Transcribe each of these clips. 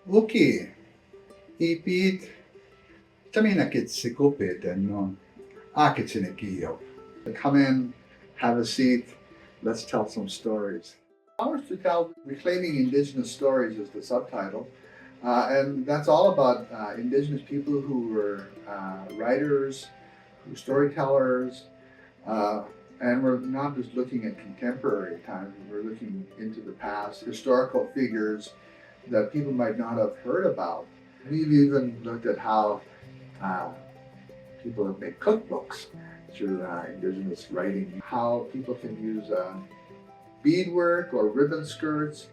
Okay, ipit taminakit sikupit and no akitinikiyo. Come in, have a seat, let's tell some stories. Ours to Tell Reclaiming Indigenous Stories is the subtitle. And that's all about Indigenous people who were writers, who were storytellers, uh, and we're not just looking at contemporary times, we're looking into the past, historical figures that people might not have heard about. We've even looked at how uh, people have made cookbooks through Indigenous writing, how people can use beadwork or ribbon skirts.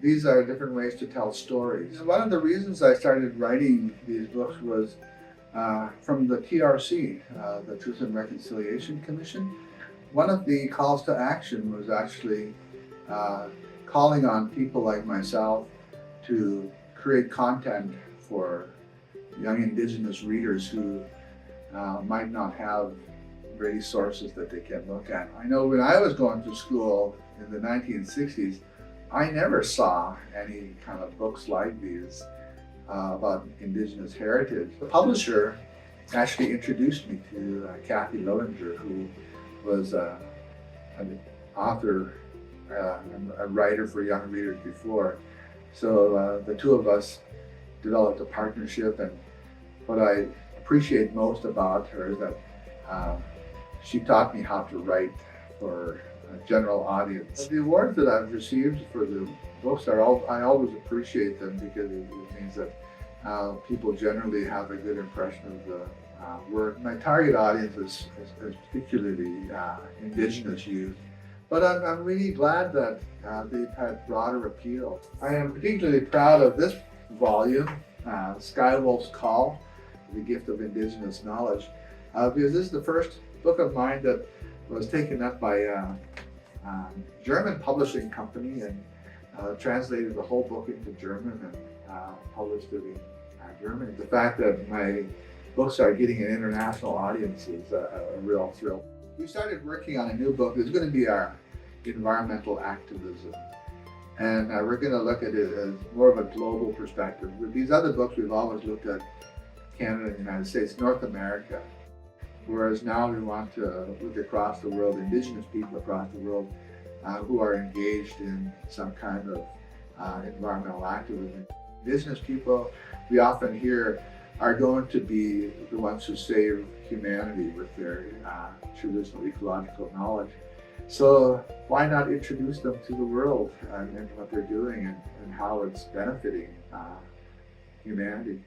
These are different ways to tell stories. One of the reasons I started writing these books was from the TRC, the Truth and Reconciliation Commission. One of the calls to action was actually calling on people like myself to create content for young Indigenous readers who might not have ready sources that they can look at. I know when I was going to school in the 1960s, I never saw any kind of books like these about Indigenous heritage. The publisher actually introduced me to Kathy Lowinger, who was an author, a writer for young readers before. So the two of us developed a partnership, and what I appreciate most about her is that she taught me how to write for a general audience. The awards that I've received for the books I always appreciate them because it means that people generally have a good impression of the work. My target audience is particularly Indigenous youth, but I'm really glad that they've had broader appeal. I am particularly proud of this volume, Skywolf's Call, The Gift of Indigenous Knowledge, because this is the first book of mine that was taken up by a German publishing company and translated the whole book into German and published it in Germany. The fact that my books are getting an international audience is a real thrill. We started working on a new book. It's going to be our environmental activism. And we're going to look at it as more of a global perspective. With these other books, we've always looked at Canada and the United States, North America. Whereas now we want to look across the world, Indigenous people across the world who are engaged in some kind of environmental activism. Indigenous people, we often hear, are going to be the ones who save humanity with their traditional ecological knowledge. So why not introduce them to the world and what they're doing and how it's benefiting humanity.